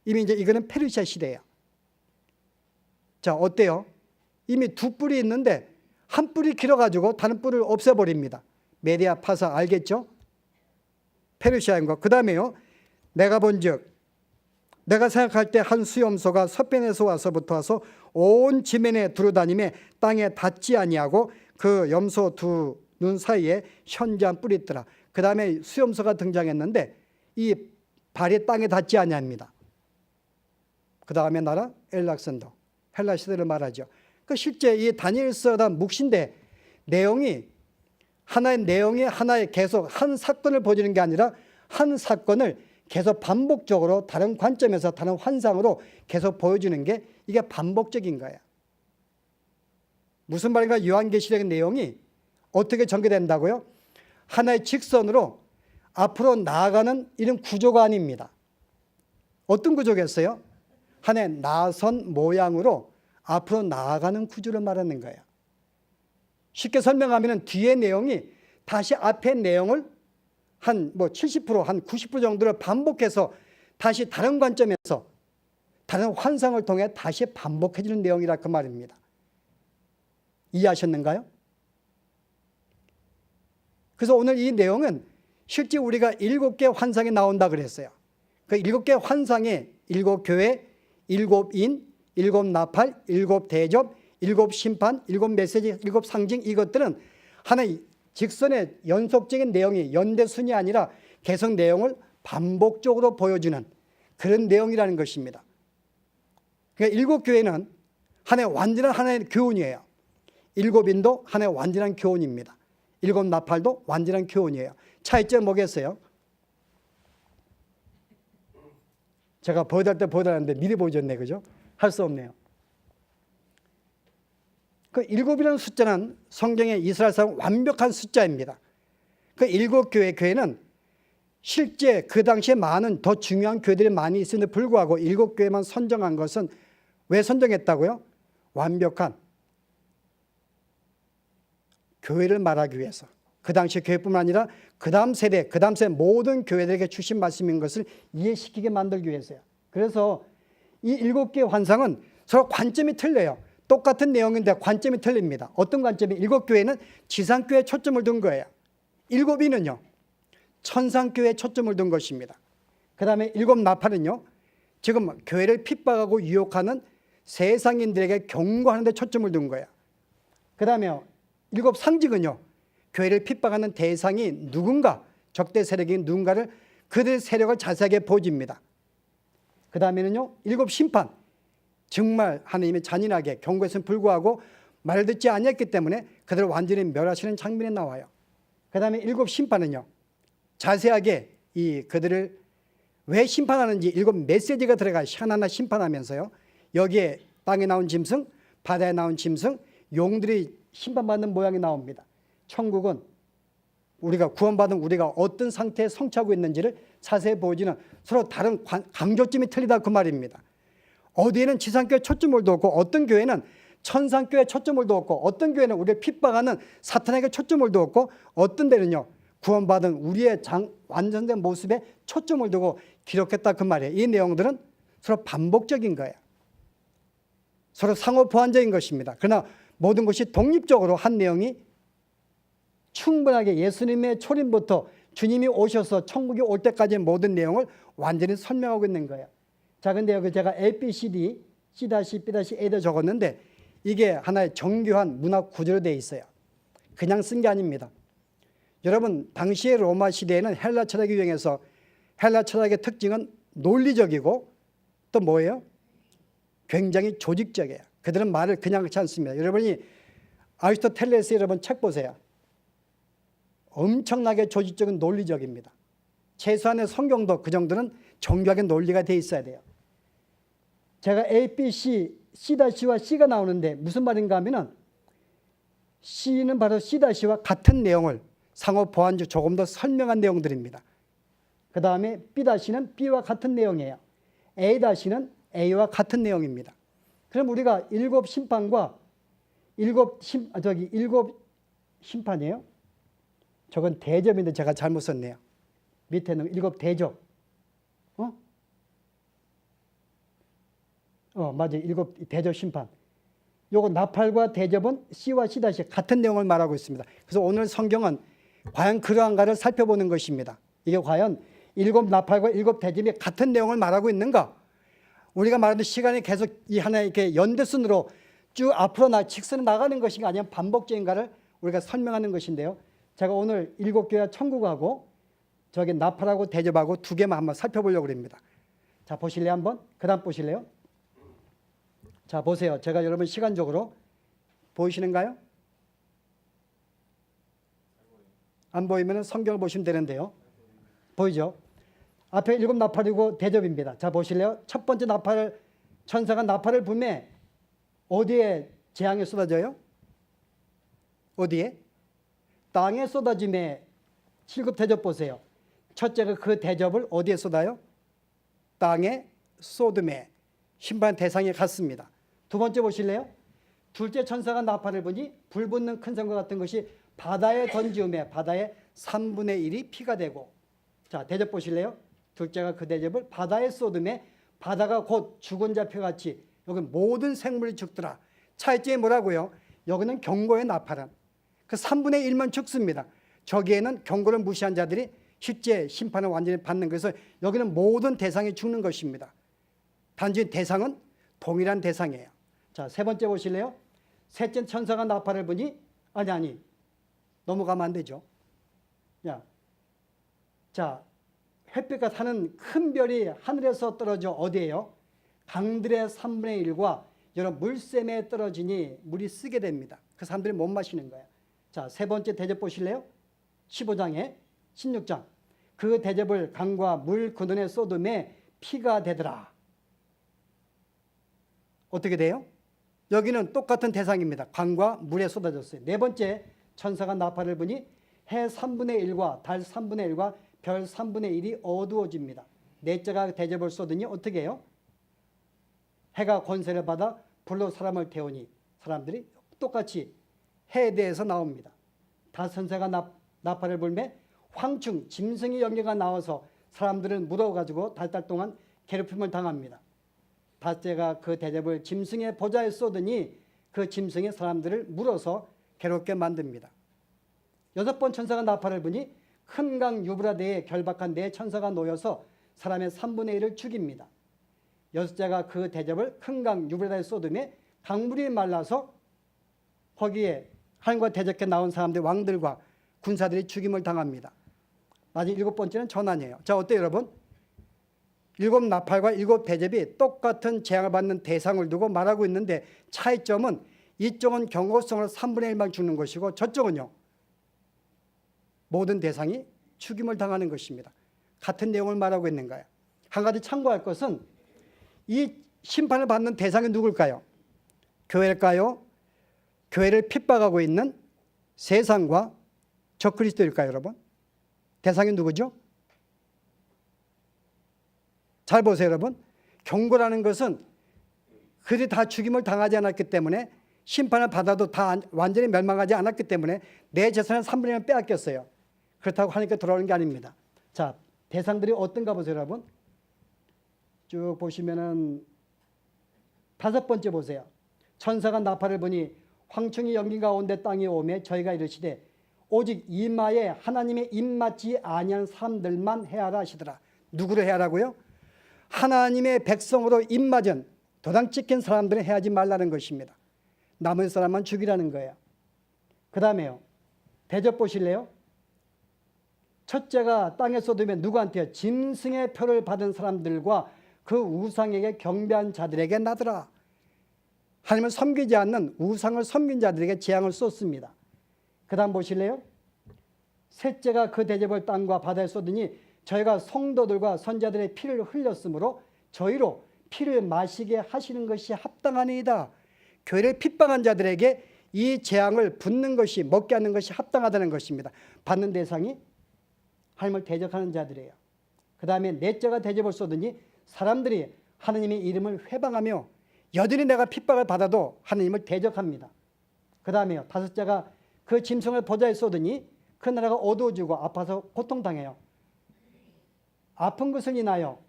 이미 이제 이거는 페르시아 시대예요. 자 어때요? 이미 두 뿔이 있는데 한 뿔이 길어가지고 다른 뿔을 없애버립니다. 메디아 파사 알겠죠? 페르시아인 거. 그 다음에요. 내가 본즉 내가 생각할 때 한 수염소가 서편에서 와서 온 지면에 두루다니며 땅에 닿지 아니하고 그 염소 두 눈 사이에 현저한 뿔이 있더라. 그 다음에 수염소가 등장했는데 이 발이 땅에 닿지 아니합니다. 그 다음에 나라 엘락산더 헬라 시대를 말하죠. 그 실제 이 다니엘서가 묵신데 내용이 하나의 계속 한 사건을 보여주는 게 아니라 한 사건을 계속 반복적으로 다른 관점에서 다른 환상으로 계속 보여주는 게 이게 반복적인 거예요. 무슨 말인가? 요한계시록의 내용이 어떻게 전개된다고요? 하나의 직선으로 앞으로 나아가는 이런 구조가 아닙니다. 어떤 구조겠어요? 하나의 나선 모양으로 앞으로 나아가는 구조를 말하는 거예요. 쉽게 설명하면 뒤의 내용이 다시 앞의 내용을 한 70%, 한 90% 정도를 반복해서 다시 다른 관점에서 다른 환상을 통해 다시 반복해지는 내용이라 그 말입니다. 이해하셨는가요? 그래서 오늘 이 내용은 실제 우리가 7개 환상이 나온다 그랬어요. 그 7개 환상에 7교회, 7인, 7나팔, 7대접, 7심판, 7메시지, 7상징 이것들은 하나의 직선의 연속적인 내용이 연대순이 아니라 계속 내용을 반복적으로 보여주는 그런 내용이라는 것입니다. 그러니까 7교회는 하나의 교훈이에요. 7인도 하나의 완전한 교훈입니다. 7나팔도 완전한 교훈이에요. 차이점 뭐겠어요? 제가 보여드릴 때 보여드렸는데 미리 보여줬네, 그죠? 할 수 없네요. 그 7이라는 숫자는 성경의 이스라엘상 완벽한 숫자입니다. 그 7교회는 실제 그 당시에 많은 더 중요한 교회들이 많이 있음에도 불구하고 7교회만 선정한 것은 왜 선정했다고요? 완벽한 교회를 말하기 위해서. 그 당시 교회뿐만 아니라 그 다음 세대 모든 교회들에게 주신 말씀인 것을 이해시키게 만들기 위해서요. 그래서 이 7개의 환상은 서로 관점이 틀려요. 똑같은 내용인데 관점이 틀립니다. 어떤 관점이? 일곱 교회는 지상교회에 초점을 둔 거예요. 일곱 위는요, 천상교회에 초점을 둔 것입니다. 그 다음에 일곱 나팔은요, 지금 교회를 핍박하고 유혹하는 세상인들에게 경고하는 데 초점을 둔 거예요. 그 다음에 일곱 상징은요, 교회를 핍박하는 대상이 누군가, 적대 세력이 누군가를, 그들의 세력을 자세하게 보여줍니다. 그 다음에는요, 일곱 심판, 정말 하나님이 잔인하게 경고했음에 불구하고 말을 듣지 않았기 때문에 그들을 완전히 멸하시는 장면이 나와요. 그 다음에 일곱 심판은요, 자세하게 그들을 왜 심판하는지 일곱 메시지가 들어가요. 하나하나 심판하면서요, 여기에 땅에 나온 짐승, 바다에 나온 짐승, 용들이 심판받는 모양이 나옵니다. 천국은 우리가 구원받은 우리가 어떤 상태에 성취하고 있는지를 자세히 보여주는, 서로 다른 강조점이 틀리다 그 말입니다. 어디에는 지상교회 초점을 두었고, 어떤 교회는 천상교회 초점을 두었고, 어떤 교회는 우리를 핍박하는 사탄에게 초점을 두었고, 어떤 데는요 구원받은 우리의 완전된 모습에 초점을 두고 기록했다 그 말이에요. 이 내용들은 서로 반복적인 거예요. 서로 상호 보완적인 것입니다. 그러나 모든 것이 독립적으로 한 내용이 충분하게 예수님의 초림부터 주님이 오셔서 천국에 올 때까지의 모든 내용을 완전히 설명하고 있는 거예요. 자, 근데 여기 제가 ABCD, C-B-A도 적었는데 이게 하나의 정교한 문학 구조로 되어 있어요. 그냥 쓴 게 아닙니다. 여러분, 당시의 로마 시대에는 헬라 철학이 유행해서 헬라 철학의 특징은 논리적이고 또 뭐예요? 굉장히 조직적이에요. 그들은 말을 그냥 하지 않습니다. 여러분이 아리스토텔레스 여러분 책 보세요. 엄청나게 조직적인 논리적입니다. 최소한의 성경도 그 정도는 정교하게 논리가 돼 있어야 돼요. 제가 A, B, C, C-와 C가 나오는데 무슨 말인가 하면은 C는 바로 C-와 같은 내용을 상호 보완적 조금 더 설명한 내용들입니다. 그 다음에 B-는 B와 같은 내용이에요. A-는 A와 같은 내용입니다. 그럼 우리가 일곱 심판과 일곱 심판이에요? 저건 대접인데 제가 잘못 썼네요. 밑에는 일곱 대접. 맞아요. 일곱 대접 심판. 요거 나팔과 대접은 C와 C- 같은 내용을 말하고 있습니다. 그래서 오늘 성경은 과연 그러한가를 살펴보는 것입니다. 이게 과연 일곱 나팔과 일곱 대접이 같은 내용을 말하고 있는가? 우리가 말하는 시간이 계속 이 하나의 이렇게 연대순으로 쭉 앞으로 직선에 나가는 것인가 아니면 반복적인가를 우리가 설명하는 것인데요. 제가 오늘 일곱 교회와 천국하고 저기 나팔하고 대접하고 두 개만 한번 살펴보려고 합니다. 자, 보실래요 한번? 그 다음 보실래요? 자, 보세요. 제가 여러분 시간적으로 보이시는가요? 안 보이면 성경을 보시면 되는데요. 보이죠? 앞에 일곱 나팔이고 대접입니다. 자, 보실래요? 첫 번째 나팔, 천사가 나팔을 불매 어디에 재앙이 쏟아져요? 어디에? 땅에 쏟아짐에 7급 대접 보세요. 첫째가 그 대접을 어디에 쏟아요? 땅에 쏟음에 심판 대상에 갔습니다. 두 번째 보실래요? 둘째 천사가 나팔을 부니 불 붙는 큰 성과 같은 것이 바다에 던지음에 바다의 3분의 1이 피가 되고, 자, 대접 보실래요? 둘째가 그 대접을 바다에 쏟음에 바다가 곧 죽은 자표같이 여기 모든 생물이 죽더라. 차이점이 뭐라고요? 여기는 경고의 나팔은 그 3분의 1만 죽습니다. 저기에는 경고를 무시한 자들이 실제 심판을 완전히 받는 것에서 여기는 모든 대상이 죽는 것입니다. 단지 대상은 동일한 대상이에요. 자, 세 번째 보실래요? 셋째 천사가 나팔을 부니 아니 넘어가면 안 되죠. 자, 햇빛과 타는 큰 별이 하늘에서 떨어져 어디에요? 강들의 3분의 1과 여러 물샘에 떨어지니 물이 쓰게 됩니다. 그 사람들이 못 마시는 거예요. 자, 세 번째 대접 보실래요? 15장에 16장. 그 대접을 강과 물 그 눈에 쏟음에 피가 되더라. 어떻게 돼요? 여기는 똑같은 대상입니다. 강과 물에 쏟아졌어요. 네 번째 천사가 나팔을 부니 해 3분의 1과 달 3분의 1과 별 3분의 1이 어두워집니다. 넷째가 대접을 쏟으니 어떻게 해요? 해가 권세를 받아 불로 사람을 태우니 사람들이 똑같이 해에 대해서 나옵니다. 다섯째가 나팔을 불매 황충 짐승의 영계가 나와서 사람들은 물어가지고 달달 동안 괴롭힘을 당합니다. 다섯째가 그 대접을 짐승의 보좌에 쏟으니 그 짐승의 사람들을 물어서 괴롭게 만듭니다. 6번 천사가 나팔을 부니 큰 강 유브라데에 결박한 4 천사가 놓여서 사람의 3분의 1을 죽입니다. 6자가 그 대접을 큰 강 유브라데에 쏟음에 강물이 말라서 거기에 하나님과 대적해 나온 사람들, 왕들과 군사들이 죽임을 당합니다. 마지막 7번째는 전환이에요. 자, 어때요 여러분? 7 나팔과 7 대접이 똑같은 재앙을 받는 대상을 두고 말하고 있는데 차이점은 이쪽은 경고성으로 3분의 1만 죽는 것이고 저쪽은요, 모든 대상이 죽임을 당하는 것입니다. 같은 내용을 말하고 있는 거예요. 한 가지 참고할 것은 이 심판을 받는 대상이 누굴까요? 교회일까요? 교회를 핍박하고 있는 세상과 적그리스도일까요, 여러분? 대상이 누구죠? 잘 보세요, 여러분. 경고라는 것은 그들이 다 죽임을 당하지 않았기 때문에, 심판을 받아도 다 완전히 멸망하지 않았기 때문에 내 재산을 3분의 1을 빼앗겼어요. 그렇다고 하니까 돌아오는 게 아닙니다. 자, 대상들이 어떤가 보세요, 여러분. 쭉 보시면은 5번째 보세요. 천사가 나팔을 부니 황충이 연기 가운데 땅에 오매 저희가 이르시되 오직 이마에 하나님의 입맞지 아니한 사람들만 해하라 하시더라. 누구를 해하라고요? 하나님의 백성으로 입맞은 도장 찍힌 사람들은 해하지 말라는 것입니다. 남은 사람만 죽이라는 거예요. 그 다음에요, 대접 보실래요? 첫째가 땅에 쏟으면 누구한테요? 짐승의 표를 받은 사람들과 그 우상에게 경배한 자들에게 나더라. 하나님을 섬기지 않는 우상을 섬긴 자들에게 재앙을 쏟습니다. 그 다음 보실래요? 셋째가 그 대접을 땅과 바다에 쏟으니 저희가 성도들과 선자들의 피를 흘렸으므로 저희로 피를 마시게 하시는 것이 합당하니이다. 교회를 핍박한 자들에게 이 재앙을 붓는 것이, 먹게 하는 것이 합당하다는 것입니다. 받는 대상이 하나님을 대적하는 자들이에요. 그 다음에 넷째가 대접을 쏟으니 사람들이 하나님의 이름을 회방하며 여전히 내가 핍박을 받아도 하나님을 대적합니다. 그 다음에요, 5자가 그 짐승을 보좌에 쏟으니 그 나라가 어두워지고 아파서 고통당해요. 아픈 것을 인하여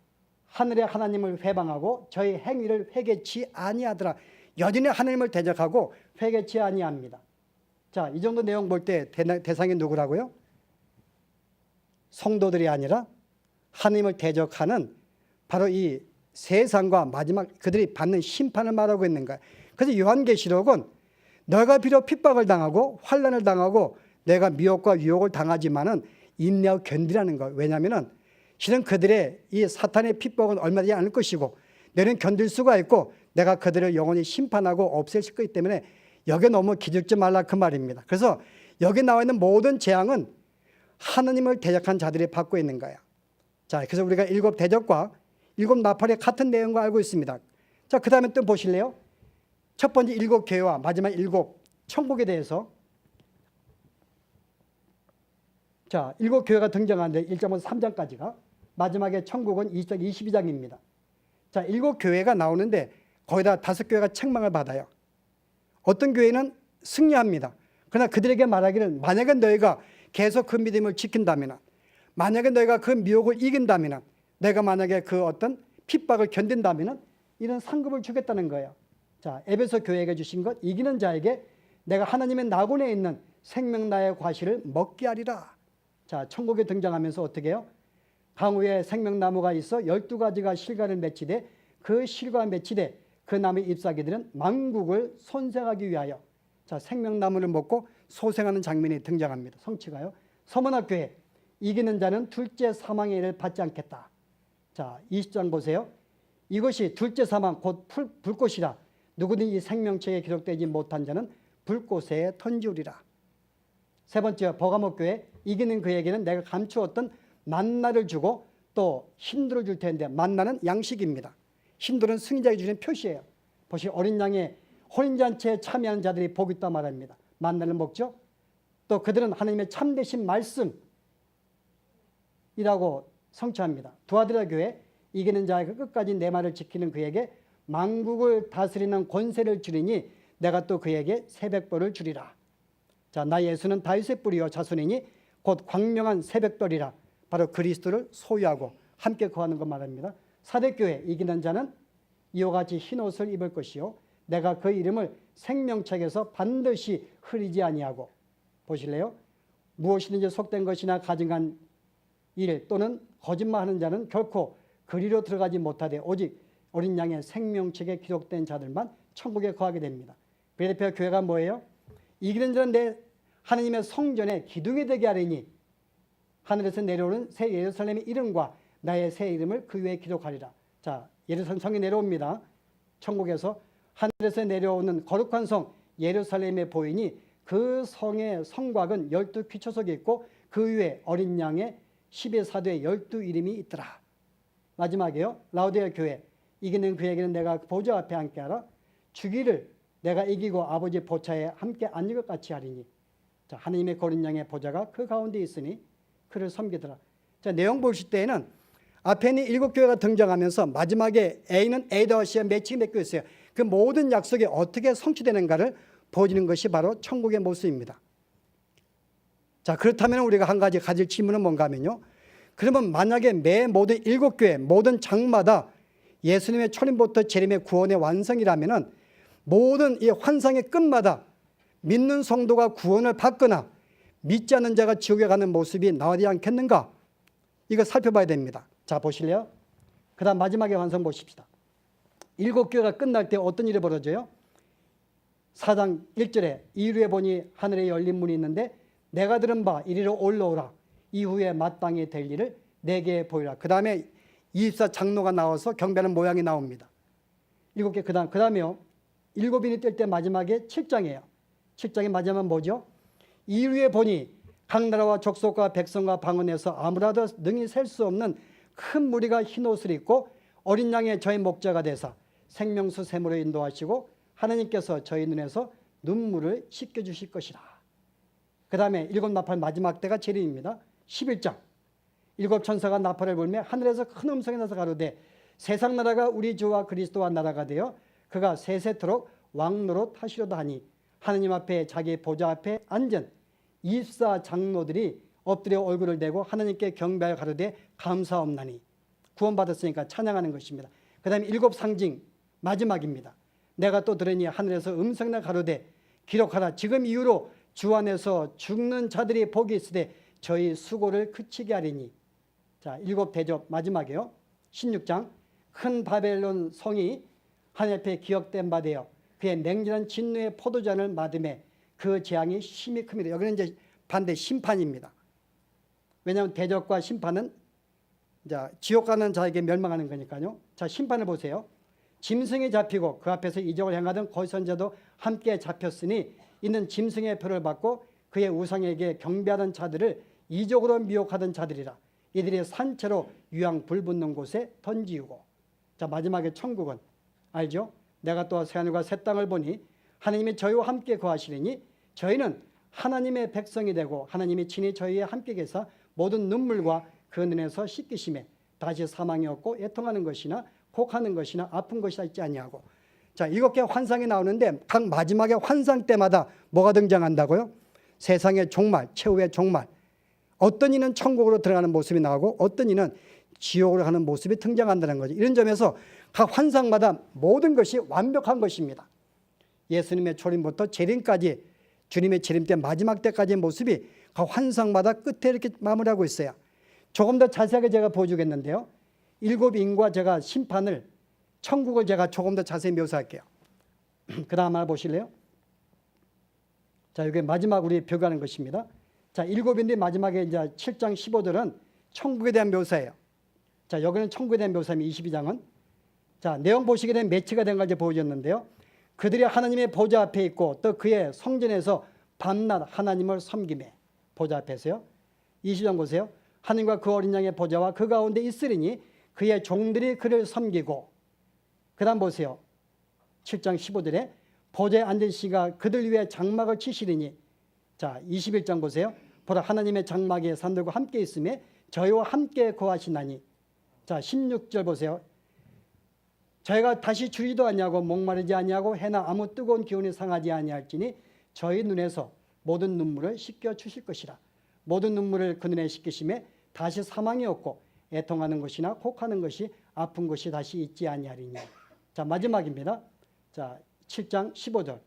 하늘의 하나님을 회방하고 저희 행위를 회개치 아니하더라. 여전히 하나님을 대적하고 회개치 아니합니다. 자, 이 정도 내용 볼 때 대상이 누구라고요? 성도들이 아니라 하나님을 대적하는 바로 이 세상과 마지막 그들이 받는 심판을 말하고 있는 거예요. 그래서 요한계시록은 너가 비록 핍박을 당하고 환난을 당하고 내가 미혹과 유혹을 당하지만은 인내하고 견디라는 거예요. 왜냐하면은 실은 그들의 이 사탄의 핍박은 얼마 되지 않을 것이고 너는 견딜 수가 있고 내가 그들을 영원히 심판하고 없앨 거기 때문에 여기에 너무 기죽지 말라 그 말입니다. 그래서 여기 나와 있는 모든 재앙은 하나님을 대적한 자들이 받고 있는 거야. 자, 그래서 우리가 7 대적과 7 나팔의 같은 내용과 알고 있습니다. 자, 그 다음에 또 보실래요? 첫 번째 7 교회와 마지막 7 천국에 대해서. 자, 7 교회가 등장하는데 1장부터 3장까지가, 마지막에 천국은 20장 22장입니다. 자, 7 교회가 나오는데 거기다 5 교회가 책망을 받아요. 어떤 교회는 승리합니다. 그러나 그들에게 말하기를 만약에 너희가 계속 그 믿음을 지킨다면, 만약에 너희가 그 미혹을 이긴다면, 내가 만약에 그 어떤 핍박을 견딘다면 이런 상급을 주겠다는 거예요. 자, 에베소 교회에게 주신 것, 이기는 자에게 내가 하나님의 나군에 있는 생명나의 과실을 먹게 하리라. 자, 천국에 등장하면서 어떻게 해요? 강우에 생명나무가 있어 12가지가 실과를 맺히되 그 실과 맺히되 그 나무의 잎사귀들은 만국을 손생하기 위하여. 자, 생명나무를 먹고 소생하는 장면이 등장합니다. 성취가요. 서문학교회, 이기는 자는 둘째 사망의 일을 받지 않겠다. 자, 20장 보세요. 이것이 둘째 사망 곧 불꽃이라. 누구든지 이 생명책에 기록되지 못한 자는 불꽃에 던지우리라. 세 번째, 버가모교회, 이기는 그에게는 내가 감추었던 만나를 주고 또 힌두를 줄 텐데, 만나는 양식입니다. 힌두는 승리자에게 주는 표시예요. 보시, 어린 양의 혼인잔치에 참여하는 자들이 복이 있다 말합니다. 만나를 먹죠. 또 그들은 하나님의 참되신 말씀이라고 성취합니다. 두아드라 교회, 이기는 자에게 끝까지 내 말을 지키는 그에게 만국을 다스리는 권세를 주리니 내가 또 그에게 새벽벌을 주리라. 자, 나 예수는 다윗의 뿌리요 자손이니 곧 광명한 새벽벌이라. 바로 그리스도를 소유하고 함께 거하는 것 말합니다. 사대교회, 이기는 자는 이와 같이 흰 옷을 입을 것이요 내가 그 이름을 생명책에서 반드시 흐리지 아니하고. 보실래요? 무엇이든지 속된 것이나 가증한 일 또는 거짓말하는 자는 결코 그리로 들어가지 못하되 오직 어린 양의 생명책에 기록된 자들만 천국에 거하게 됩니다. 필리포 교회가 뭐예요? 이기는 자는 내 하나님의 성전에 기둥이 되게 하리니 하늘에서 내려오는 새 예루살렘의 이름과 나의 새 이름을 그 위에 기록하리라. 자, 예루살렘 성이 내려옵니다. 천국에서 하늘에서 내려오는 거룩한 성 예루살렘에 보이니 그 성의 성곽은 12귀처석이 있고 그 위에 어린 양의 12사도의 12이름이 있더라. 마지막에요. 라오디게아 교회. 이기는 그에게는 내가 보좌 앞에 앉게 하라. 주기를 내가 이기고 아버지 보좌에 함께 앉는 것 같이 하리니. 자, 하나님의 어린 양의 보좌가 그 가운데 있으니 그를 섬기더라. 자, 내용 보실 때에는 앞에 있는 7교회가 등장하면서 마지막에 A는 A와 C와 매칭이 맺혀 있어요. 그 모든 약속이 어떻게 성취되는가를 보여주는 것이 바로 천국의 모습입니다. 자, 그렇다면 우리가 한 가지 가질 질문은 뭔가 하면요. 그러면 만약에 매 모든 7교회, 모든 장마다 예수님의 초림부터 재림의 구원의 완성이라면 모든 이 환상의 끝마다 믿는 성도가 구원을 받거나 믿지 않는 자가 지옥에 가는 모습이 나오지 않겠는가? 이거 살펴봐야 됩니다. 자, 보실래요? 그 다음 마지막에 완성 보십시다. 7교회가 끝날 때 어떤 일이 벌어져요? 4장 1절에 이후에 보니 하늘에 열린 문이 있는데 내가 들은 바 이리로 올라오라. 이후에 마땅히 될 일을 내게 보이라. 그 다음에 24장로가 나와서 경배하는 모양이 나옵니다. 7개 그 다음에요. 7인이 뜰 때 마지막에 7장이에요. 7장의 마지막은 뭐죠? 이후에 보니 각 나라와 족속과 백성과 방언에서 아무라도 능히 셀 수 없는 큰 무리가 흰 옷을 입고 어린 양의 저희 목자가 되사 생명수 샘으로 인도하시고 하나님께서 저희 눈에서 눈물을 씻겨주실 것이라. 그 다음에 7나팔 마지막 때가 재림입니다. 11장 7천사가 나팔을 불며 하늘에서 큰 음성이 나서 가로되 세상 나라가 우리 주와 그리스도와 나라가 되어 그가 세세토록 왕노릇 하시려다 하니 하느님 앞에 자기 보좌 앞에 앉은 24장로들이 엎드려 얼굴을 대고 하나님께 경배하여 가로되 감사옵나니. 구원받았으니까 찬양하는 것입니다. 그 다음에 7상징 마지막입니다. 내가 또 들으니 하늘에서 음성나 가로되 기록하라. 지금 이후로 주 안에서 죽는 자들이 복이 있으되 저희 수고를 그치게 하리니. 자, 7대접 마지막이요. 16장 큰 바벨론 성이 하늘 앞에 기억된 바 되어 그의 맹렬한 진노의 포도잔을 받음에 그 재앙이 심히 큽니다. 여기는 이제 반대 심판입니다. 왜냐하면 대적과 심판은 이제 지옥 가는 자에게 멸망하는 거니까요. 자, 심판을 보세요. 짐승이 잡히고 그 앞에서 이적을 행하던 거짓 선지자도 함께 잡혔으니 이는 짐승의 표를 받고 그의 우상에게 경배하던 자들을 이적으로 미혹하던 자들이라. 이들이 산채로 유황 불 붙는 곳에 던지우고. 자, 마지막에 천국은 알죠? 내가 또 새하늘과 새 땅을 보니 하나님이 저희와 함께 거하시리니 저희는 하나님의 백성이 되고 하나님이 친히 저희와 함께 계사 모든 눈물과 그 눈에서 씻기심에 다시 사망이 없고 애통하는 것이나 곡하는 것이나 아픈 것이 있지 아니하고. 자, 7개 환상이 나오는데 각 마지막에 환상 때마다 뭐가 등장한다고요? 세상의 종말, 최후의 종말. 어떤 이는 천국으로 들어가는 모습이 나오고 어떤 이는 지옥으로 가는 모습이 등장한다는 거죠. 이런 점에서 각 환상마다 모든 것이 완벽한 것입니다. 예수님의 초림부터 재림까지 주님의 재림 때 마지막 때까지의 모습이 각 환상마다 끝에 이렇게 마무리하고 있어요. 조금 더 자세하게 제가 보여주겠는데요. 7인과 제가 심판을 천국을 제가 조금 더 자세히 묘사할게요. 그 다음 하나 보실래요? 자, 이게 마지막 우리 벽하는 것입니다. 자, 7인데 마지막에 이제 7장 15절은 천국에 대한 묘사예요. 자, 여기는 천국에 대한 묘사입니다. 22장은. 자, 내용 보시게 되면 매치가 된 가지 보여줬는데요. 그들이 하나님의 보좌 앞에 있고 또 그의 성전에서 밤낮 하나님을 섬기매. 보좌 앞에서요. 20장 보세요. 하나님과 그 어린 양의 보좌와 그 가운데 있으리니 그의 종들이 그를 섬기고. 그 다음 보세요. 7장 15절에 보좌에 앉은 씨가 그들 위에 장막을 치시리니. 자, 21장 보세요. 보라 하나님의 장막에 산들과 함께 있음에 저희와 함께 거하시나니. 자, 16절 보세요. 저희가 다시 주리도 아니하고 목마르지 아니하고 해나 아무 뜨거운 기운이 상하지 아니할지니 저희 눈에서 모든 눈물을 씻겨 주실 것이라. 모든 눈물을 그 눈에 씻기심에 다시 사망이 없고 애통하는 것이나 곡하는 것이 아픈 것이 다시 있지 아니하리니. 자, 마지막입니다. 자, 7장 15절.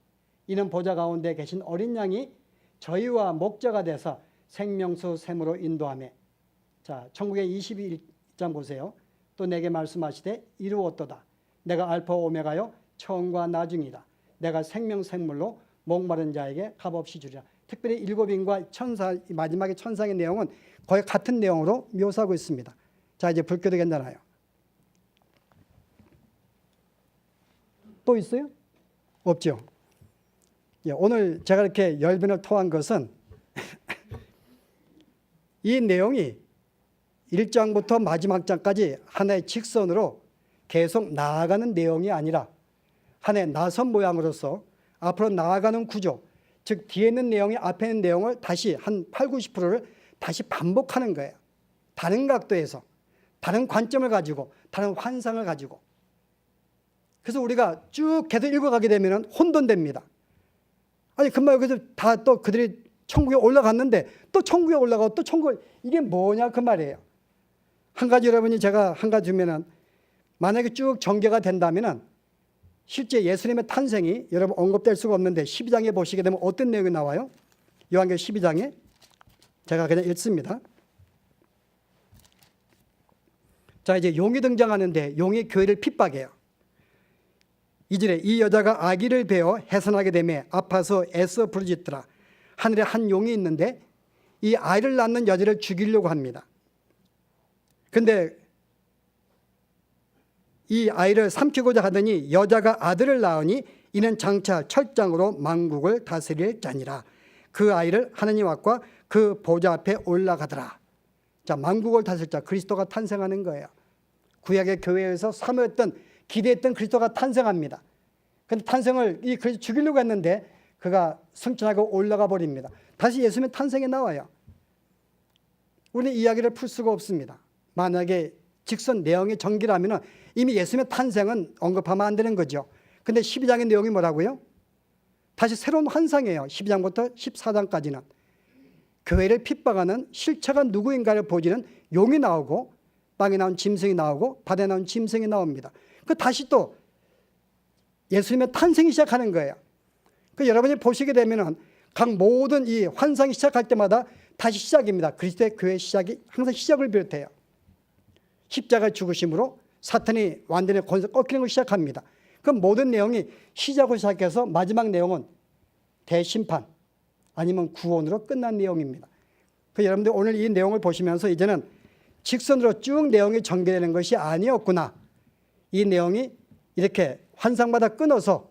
이는 보좌 가운데 계신 어린 양이 저희와 목자가 돼서 생명수 샘으로 인도하며. 자, 천국의 21장 보세요. 또 내게 말씀하시되 이루었도다. 내가 알파 오메가요 처음과 나중이다. 내가 생명샘물로 목마른 자에게 값없이 주리라. 특별히 일곱인과 천사, 마지막에 천상의 내용은 거의 같은 내용으로 묘사하고 있습니다. 자, 이제 불교도 괜찮아요. 또 있어요? 없죠. 예, 오늘 제가 이렇게 열변을 토한 것은 이 내용이 1장부터 마지막 장까지 하나의 직선으로 계속 나아가는 내용이 아니라 하나의 나선 모양으로서 앞으로 나아가는 구조, 즉 뒤에 있는 내용이 앞에 있는 내용을 다시 한 8, 90%를 다시 반복하는 거예요. 다른 각도에서, 다른 관점을 가지고, 다른 환상을 가지고. 그래서 우리가 쭉 계속 읽어가게 되면 혼돈됩니다. 아니 금방 그래서 다 또 그들이 천국에 올라갔는데 또 천국에 올라가고 또 천국에, 이게 뭐냐 그 말이에요. 한 가지 여러분이 제가 한 가지 주면은 만약에 쭉 전개가 된다면은 실제 예수님의 탄생이 여러분 언급될 수가 없는데 12장에 보시게 되면 어떤 내용이 나와요? 요한계시록 12장에 제가 그냥 읽습니다. 자, 이제 용이 등장하는데 용이 교회를 핍박해요. 2절에 이 여자가 아기를 베어 해산하게 되며 아파서 애써 부르짖더라. 하늘에 한 용이 있는데 이 아이를 낳는 여자를 죽이려고 합니다. 근데 이 아이를 삼키고자 하더니 여자가 아들을 낳으니 이는 장차 철장으로 만국을 다스릴 자니라. 그 아이를 하느님 앞과 그 보좌 앞에 올라가더라. 자, 만국을 다스릴 자, 그리스도가 탄생하는 거예요. 구약의 교회에서 사모했던, 기대했던 그리스도가 탄생합니다. 그런데 탄생을 이 그리스도 죽이려고 했는데 그가 승천하고 올라가 버립니다. 다시 예수님의 탄생에 나와요. 우리는 이야기를 풀 수가 없습니다. 만약에 직선 내용의 전기라면 이미 예수님의 탄생은 언급하면 안 되는 거죠. 근데 12장의 내용이 뭐라고요? 다시 새로운 환상이에요. 12장부터 14장까지는. 교회를 핍박하는 실체가 누구인가를 보여주는 용이 나오고 땅에 나온 짐승이 나오고 바다에 나온 짐승이 나옵니다. 그 다시 또 예수님의 탄생이 시작하는 거예요. 그 여러분이 보시게 되면은 각 모든 이 환상이 시작할 때마다 다시 시작입니다. 그리스도의 교회 시작이 항상 시작을 비롯해요. 십자가 죽으심으로 사탄이 완전히 권세 꺾이는 걸 시작합니다. 그 모든 내용이 시작으로 시작해서 마지막 내용은 대심판 아니면 구원으로 끝난 내용입니다. 그 여러분들 오늘 이 내용을 보시면서 이제는 직선으로 쭉 내용이 전개되는 것이 아니었구나. 이 내용이 이렇게 환상마다 끊어서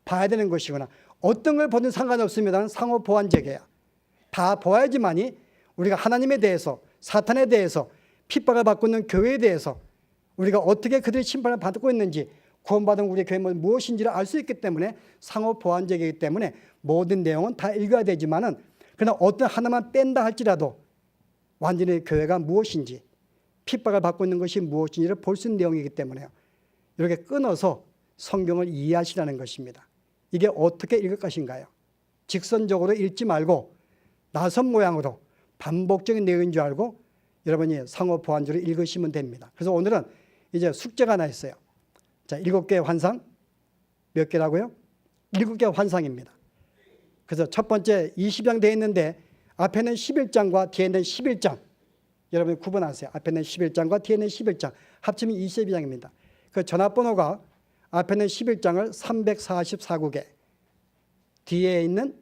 봐야 되는 것이구나. 어떤 걸 보든 상관없습니다. 상호 보완적이에요. 다 보아야지만이 우리가 하나님에 대해서, 사탄에 대해서, 핍박을 받고 있는 교회에 대해서 우리가 어떻게 그들의 심판을 받고 있는지, 구원받은 우리의 교회는 무엇인지를 알 수 있기 때문에 상호 보완적이기 때문에 모든 내용은 다 읽어야 되지만은 그러나 어떤 하나만 뺀다 할지라도 완전히 교회가 무엇인지, 핍박을 받고 있는 것이 무엇인지를 볼 수 있는 내용이기 때문에요. 이렇게 끊어서 성경을 이해하시라는 것입니다. 이게 어떻게 읽을 것인가요? 직선적으로 읽지 말고 나선 모양으로 반복적인 내용인 줄 알고 여러분이 상호 보완적으로 읽으시면 됩니다. 그래서 오늘은 이제 숙제가 하나 있어요. 자, 7개의 환상. 몇 개라고요? 7개의 환상입니다. 그래서 첫 번째 20장 되어 있는데 앞에는 11장과 뒤에는 11장. 여러분이 구분하세요. 앞에는 11장과 뒤에는 11장. 합치면 22장입니다. 그 전화번호가 앞에는 11장을 344국에 뒤에 있는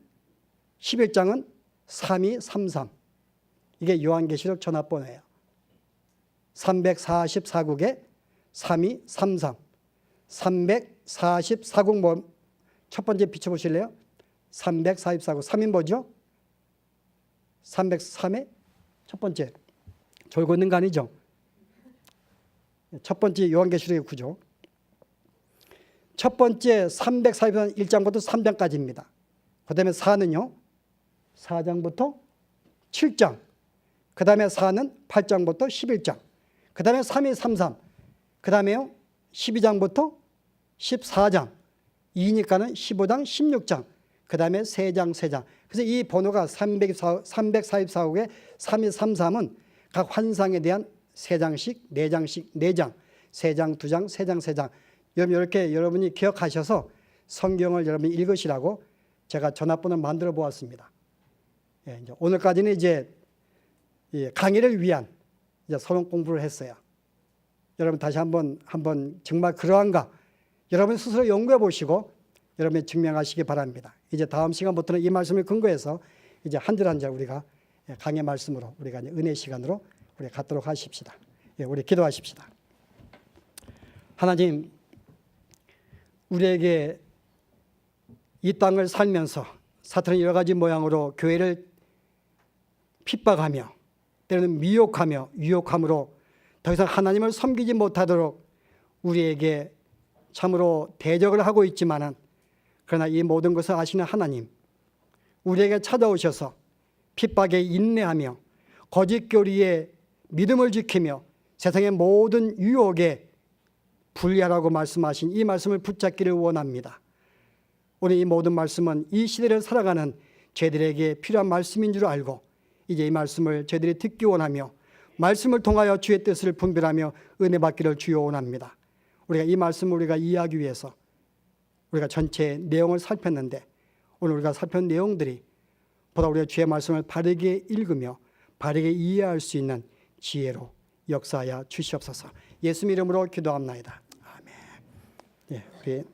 11장은 3233. 이게 요한계시록 전화번호예요. 344국에 3233. 344국 뭐 첫 번째 비춰보실래요? 344국. 3인 뭐죠? 303의 첫 번째. 졸고 있는 거 아니죠? 첫 번째 요한계시록의 구조. 첫 번째 341장부터 3장까지입니다. 그 다음에 4는요. 4장부터 7장. 그 다음에 4는 8장부터 11장. 그 다음에 3233. 그 다음에요. 12장부터 14장. 2니까는 15장, 16장. 그 다음에 3장, 3장. 그래서 이 번호가 344국의 3233은 각 환상에 대한 3장씩, 4장씩, 4장. 3장, 2장, 3장, 3장. 여러분 이렇게 여러분이 기억하셔서 성경을 여러분이 읽으시라고 제가 전화번호 만들어 보았습니다. 예, 이제 오늘까지는 이제 강의를 위한 이제 서론 공부를 했어요. 여러분 다시 한번 정말 그러한가 여러분 스스로 연구해 보시고 여러분이 증명하시기 바랍니다. 이제 다음 시간부터는 이 말씀을 근거해서 이제 한 절 한 절 우리가 강의 말씀으로 우리가 이제 은혜 시간으로 우리 갖도록 하십시다. 예, 우리 기도하십시다. 하나님, 우리에게 이 땅을 살면서 사탄은 여러 가지 모양으로 교회를 핍박하며 때로는 미혹하며 유혹함으로 더 이상 하나님을 섬기지 못하도록 우리에게 참으로 대적을 하고 있지만은 그러나 이 모든 것을 아시는 하나님, 우리에게 찾아오셔서 핍박에 인내하며 거짓 교리에 믿음을 지키며 세상의 모든 유혹에 분리하라고 말씀하신 이 말씀을 붙잡기를 원합니다. 오늘 이 모든 말씀은 이 시대를 살아가는 저희들에게 필요한 말씀인 줄 알고 이제 이 말씀을 저희들이 듣기 원하며 말씀을 통하여 주의 뜻을 분별하며 은혜 받기를 주여 원합니다. 우리가 이 말씀을 우리가 이해하기 위해서 우리가 전체 내용을 살폈는데 오늘 우리가 살핀 내용들이 보다 우리가 주의 말씀을 바르게 읽으며 바르게 이해할 수 있는 지혜로 역사하여 주시옵소서. 예수 이름으로 기도합나이다. 아멘. 예, 우리